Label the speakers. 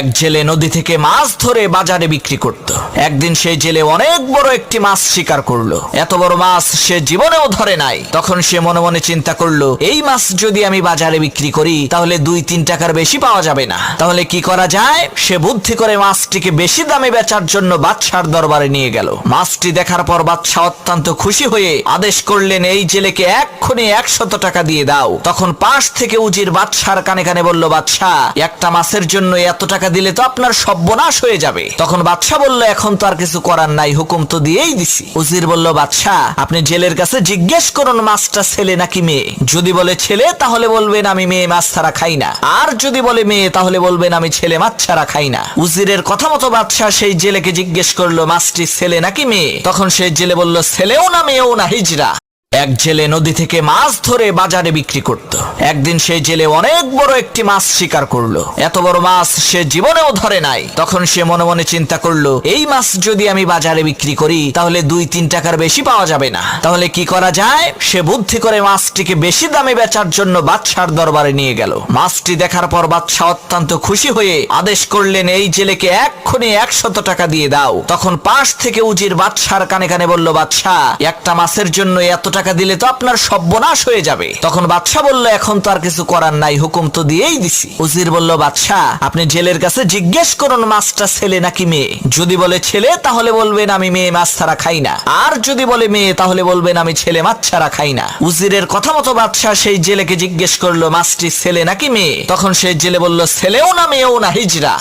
Speaker 1: এক জেলে নদী থেকে মাছ ধরে বাজারে বিক্রি করত। একদিন সেই জেলে অনেক বড় একটি মাছ শিকার করলো। এত বড় মাছ সে জীবনেও ধরে নাই। তখন সে মনে মনে চিন্তা করলো, এই মাছ যদি আমি বাজারে বিক্রি করি তাহলে 2-3 টাকার বেশি পাওয়া যাবে না। তাহলে কি করা যায়? সে বুদ্ধি করে মাছটিকে বেশি দামে বেচার জন্য বাদশার দরবারে নিয়ে গেল। মাছটি দেখার পর বাদশা অত্যন্ত খুশি হয়ে আদেশ করলেন, এই জেলেকে এক্ষুনি 100 টাকা দিয়ে দাও। তখন পাশ থেকে উজির বাদশার কানে কানে বলল, বাদশা, একটা মাছের জন্য এত টাকা দিলে তো আপনার সর্বনাশ হয়ে যাবে। তখন বাদশা বলল, এখন তো আর কিছু করার নাই, হুকুম তো দিয়েই দিছি। উজির বলল, বাদশা, আপনি জেলের কাছে জিজ্ঞেস করুন মাছটা ছেলে নাকি মেয়ে। যদি বলে ছেলে তাহলে বলবেন আমি মেয়ে মাছ ছাড়া খাই না, আর যদি বলে মেয়ে তাহলে বলবেন আমি ছেলে মাছ ছাড়া খাই না। উজিরের কথা মতো বাদশা সেই জেলেকে জিজ্ঞেস করলো, মাছটি ছেলে নাকি মেয়ে। তখন সেই জেলে বলল, ছেলেও না মেয়েও না, হিজড়া। এক জেলে নদী থেকে মাছ ধরে বাজারে বিক্রি করত। একদিন সেই জেলে অনেক বড় একটি মাছ শিকার করলো। এত বড় মাছ সে জীবনেও ধরে নাই। তখন সে মনে মনে চিন্তা করলো, এই মাছ যদি আমি বাজারে বিক্রি করি তাহলে 2-3 টাকার বেশি পাওয়া যাবে না। তাহলে কি করা যায়? সে বুদ্ধি করে মাছটিকে বেশি দামে বেচার জন্য বাদশার দরবারে নিয়ে গেল। মাছটি দেখার পর বাদশা অত্যন্ত খুশি হয়ে আদেশ করলেন, এই জেলেকে এক্ষুনি 100 টাকা দিয়ে দাও। তখন পাশ থেকে উজির বাদশার কানে কানে বলল, বাদশা, একটা মাছের জন্য এত টাকা দিলে তো আপনার সর্বনাশ হয়ে যাবে। তখন বাদশা বলল, এখন তো আর কিছু করার নাই, হুকুম তো দিয়েই দিছি। উজির বলল, বাদশা, আপনি জেলের কাছে জিজ্ঞেস করুন মাছটা ছেলে নাকি মেয়ে। যদি বলে ছেলে তাহলে বলবেন আমি মেয়ে মাছ ছাড়া খাই না, আর যদি বলে মেয়ে তাহলে বলবেন আমি ছেলে মাছ ছাড়া খাই না। উজিরের কথা মতো বাদশা সেই জেলেকে জিজ্ঞেস করলো, মাছটি ছেলে নাকি মেয়ে। তখন সেই জেলে বলল, ছেলেও না মেয়েও না, হিজড়া।